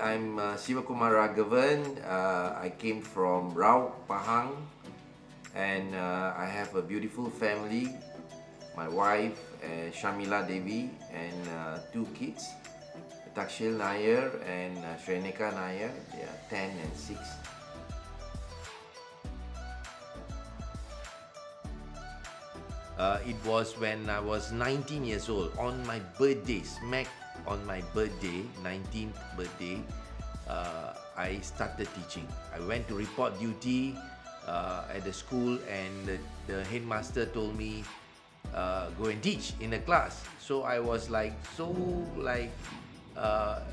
I'm Siva Kumar Raghavan. I came from Rao, Pahang, and I have a beautiful family. My wife, Shamila Devi, and two kids, Takshil Nair and Shrenika Nair. They are 10 and 6. It was when I was 19 years old, on my birthday, smack on my birthday, 19th birthday, I started teaching. I went to report duty at the school, and the headmaster told me, go and teach in a class. So I was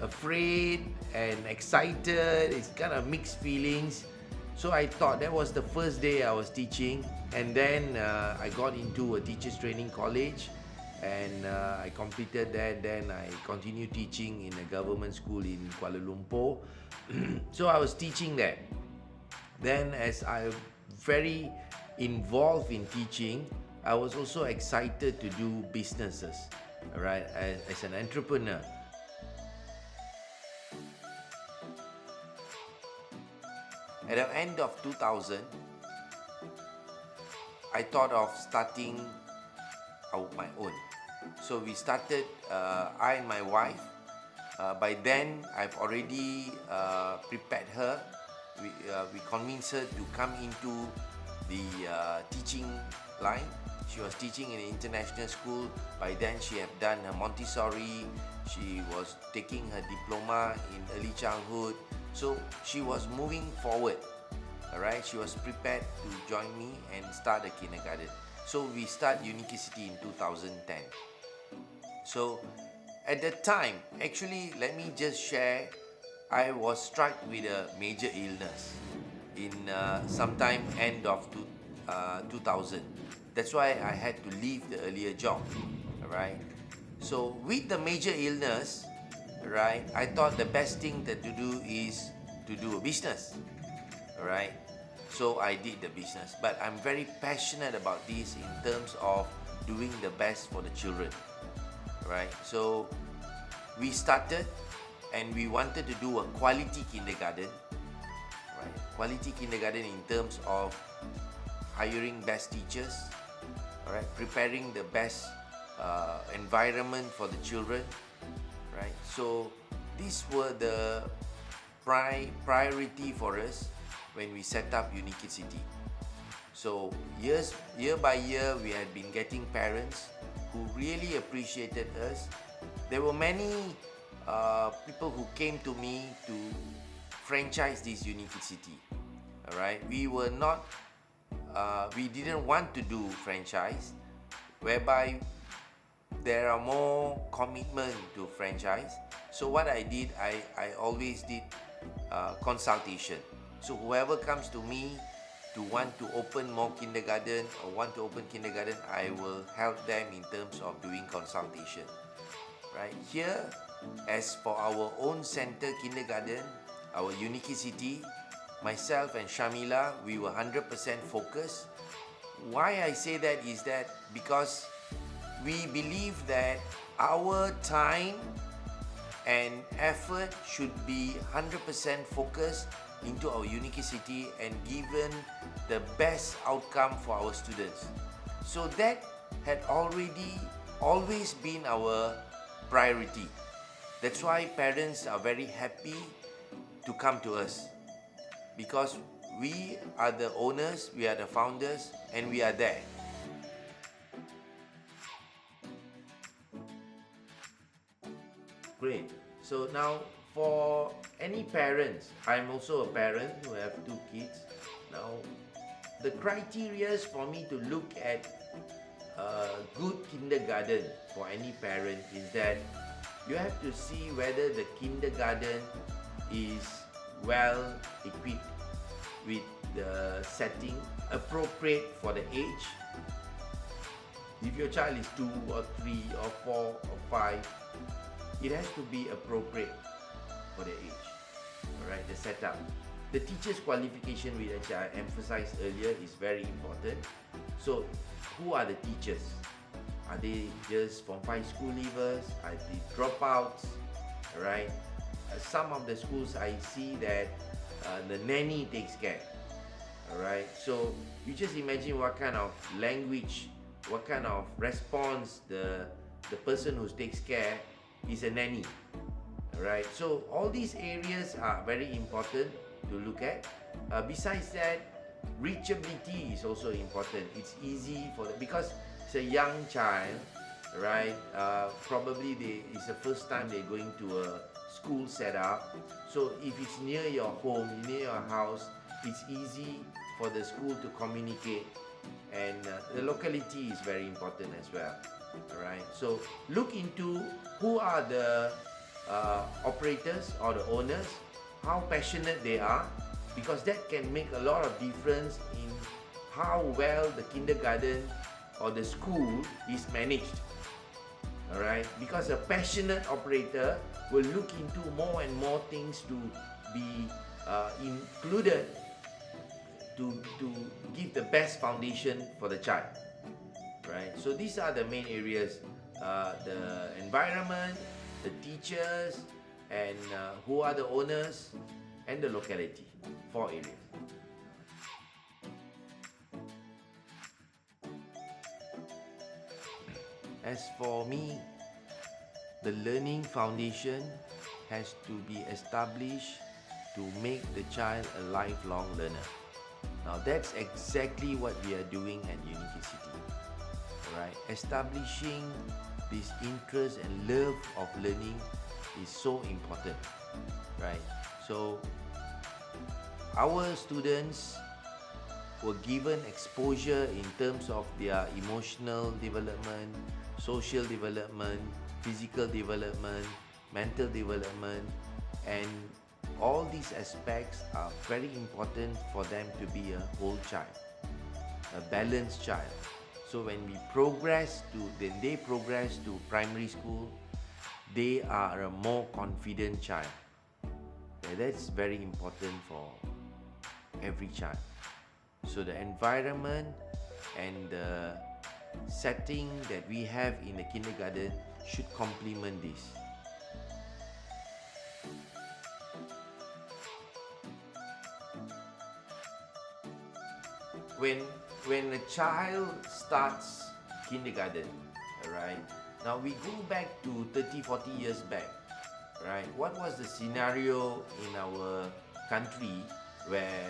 afraid and excited. It's kind of mixed feelings. So I thought that was the first day I was teaching, and then I got into a teachers training college, and I completed that. Then I continued teaching in a government school in Kuala Lumpur. So I was teaching there. Then as I'm very involved in teaching, I was also excited to do businesses, right, as an entrepreneur. At the end of 2000, I thought of starting out my own. So we started, I and my wife. By then, I've already prepared her. We convinced her to come into the teaching line. She was teaching in an international school. By then, she had done her Montessori. She was taking her diploma in early childhood. So she was moving forward. Alright, she was prepared to join me and start a kindergarten. So we start Unikidsity in 2010. So at that time, actually, let me just share, I was struck with a major illness in sometime end of 2000. That's why I had to leave the earlier job. Alright, so with the major illness, right, I thought the best thing that to do is to do a business. Alright, so I did the business, but I'm very passionate about this in terms of doing the best for the children. Right, so we started, and we wanted to do a quality kindergarten. Right, quality kindergarten in terms of hiring best teachers. Alright, preparing the best environment for the children. Right, so these were the priority for us when we set up Unikidsity. So year by year, we had been getting parents who really appreciated us. There were many people who came to me to franchise this Unikidsity. All right, we didn't want to do franchise, whereby there are more commitment to franchise. So what I did, I always did consultation. So whoever comes to me to want to open more kindergarten or want to open kindergarten, I will help them in terms of doing consultation. Right here, as for our own center kindergarten, our Unikidsity, myself and Shamila, we were 100% focused. Why I say that is that because we believe that our time and effort should be 100% focused into our Unikidsity and given the best outcome for our students. So that had always been our priority. That's why parents are very happy to come to us, because we are the owners, we are the founders, and we are there. Great. So now, for any parents, I'm also a parent who have two kids. Now, the criteria for me to look at a good kindergarten for any parent is that you have to see whether the kindergarten is well equipped with the setting appropriate for the age. If your child is 2 or 3 or 4 or 5, it has to be appropriate for the age. Alright, the setup. The teacher's qualification, which I emphasized earlier, is very important. So, who are the teachers? Are they just Form 5 school leavers? Are they dropouts? Alright. some of the schools I see that the nanny takes care. Alright, so you just imagine what kind of language, what kind of response the person who takes care is a nanny. Alright, so all these areas are very important to look at. Besides that, reachability is also important. It's easy for because it's a young child, right? Probably it's the first time they're going to a school setup. So if it's near your home, near your house, it's easy for the school to communicate, and the locality is very important as well. Alright, so look into who are the operators or the owners, how passionate they are, because that can make a lot of difference in how well the kindergarten or the school is managed. Alright, because a passionate operator will look into more and more things to be included to give the best foundation for the child. Right, so these are the main areas: the environment, the teachers, and who are the owners, and the locality. 4 areas. As for me, the learning foundation has to be established to make the child a lifelong learner. Now that's exactly what we are doing at Unikidsity. Right? Establishing this interest and love of learning is so important. Right? So our students were given exposure in terms of their emotional development, social development, physical development, mental development, and all these aspects are very important for them to be a whole child, a balanced child. So when they progress to primary school, they are a more confident child. And that's very important for every child. So the environment and the setting that we have in the kindergarten should complement this. When a child starts kindergarten, right? Now we go back to 30-40 years back, right? What was the scenario in our country where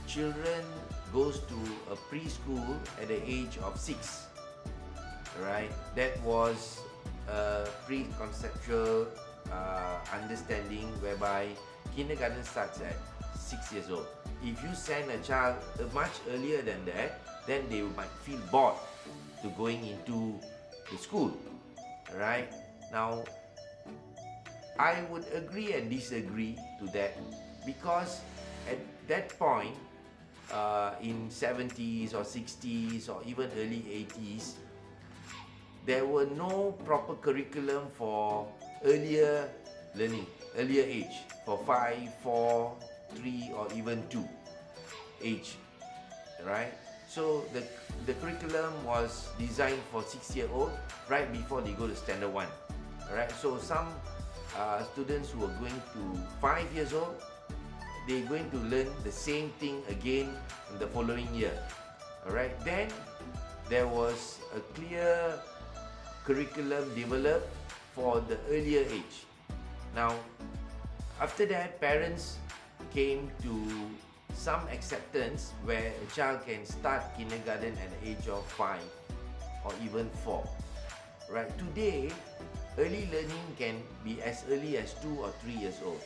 children goes to a preschool at the age of 6, right? That was a preconceptual understanding whereby kindergarten starts at 6 years old. If you send a child much earlier than that, then they might feel bored to going into the school, right? Now, I would agree and disagree to that, because at that point, in 70s or 60s or even early 80s, there were no proper curriculum for earlier learning, earlier age, for 5, 4, 3 or even 2 age, right? So the curriculum was designed for 6-year-old right before they go to standard 1, right? So some students who are going to 5 years old, they're going to learn the same thing again in the following year. Alright, then there was a clear curriculum developed for the earlier age. Now, after that, parents came to some acceptance where a child can start kindergarten at the age of 5 or even 4. Right, today, early learning can be as early as 2 or 3 years old.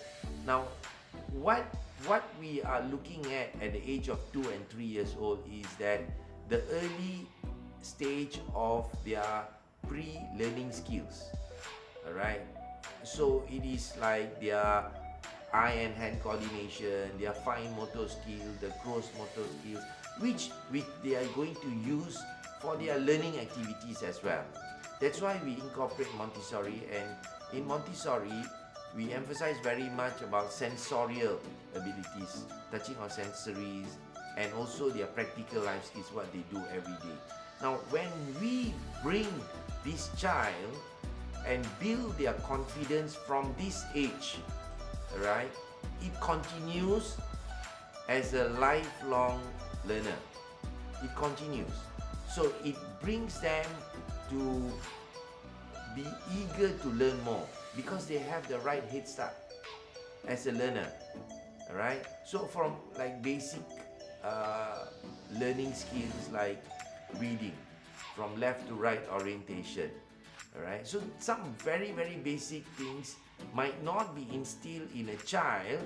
Now, what we are looking at the age of 2 and 3 years old is that the early stage of their pre-learning skills. Alright, so it is like their eye and hand coordination, their fine motor skill, the gross motor skills, which they are going to use for their learning activities as well. That's why we incorporate Montessori, and in Montessori, we emphasize very much about sensorial abilities, touching on sensories, and also their practical life skills, what they do every day. Now, when we bring this child and build their confidence from this age, right, it continues as a lifelong learner. It continues. So it brings them to be eager to learn more because they have the right head start as a learner. Alright? So from like basic learning skills like reading, from left to right orientation. Alright? So some very, very basic things might not be instilled in a child,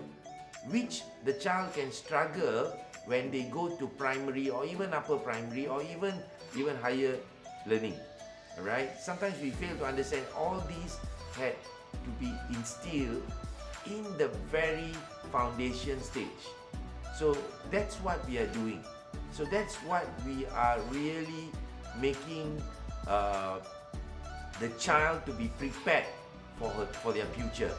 which the child can struggle when they go to primary or even upper primary or even higher learning. Alright? Sometimes we fail to understand all these had to be instilled in the very foundation stage. So that's what we are doing. So that's what we are really making the child to be prepared for their future.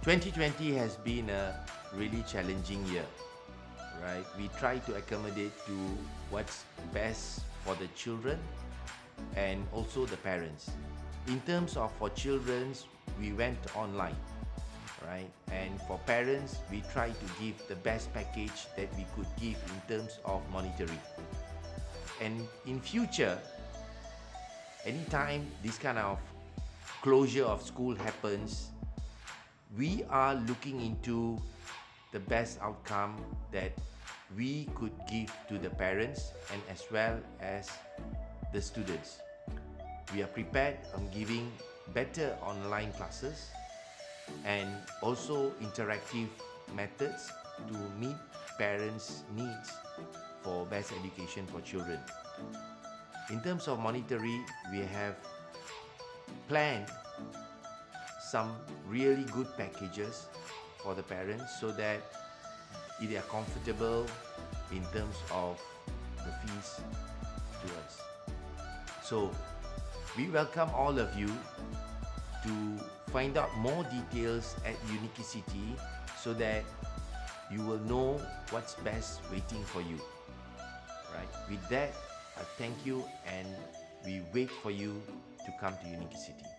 "2020 has been a really challenging year, right? We try to accommodate to what's best for the children and also the parents. In terms of for children, we went online, right? And for parents, we try to give the best package that we could give in terms of monetary. And in future, anytime this kind of closure of school happens, we are looking into the best outcome that we could give to the parents and as well as the students. We are prepared on giving better online classes and also interactive methods to meet parents' needs for best education for children. In terms of monetary, we have planned some really good packages for the parents so that they are comfortable in terms of the fees to us. So we welcome all of you to find out more details at Unikidsity so that you will know what's best waiting for you. Right? With that, I thank you and we wait for you to come to Unikidsity.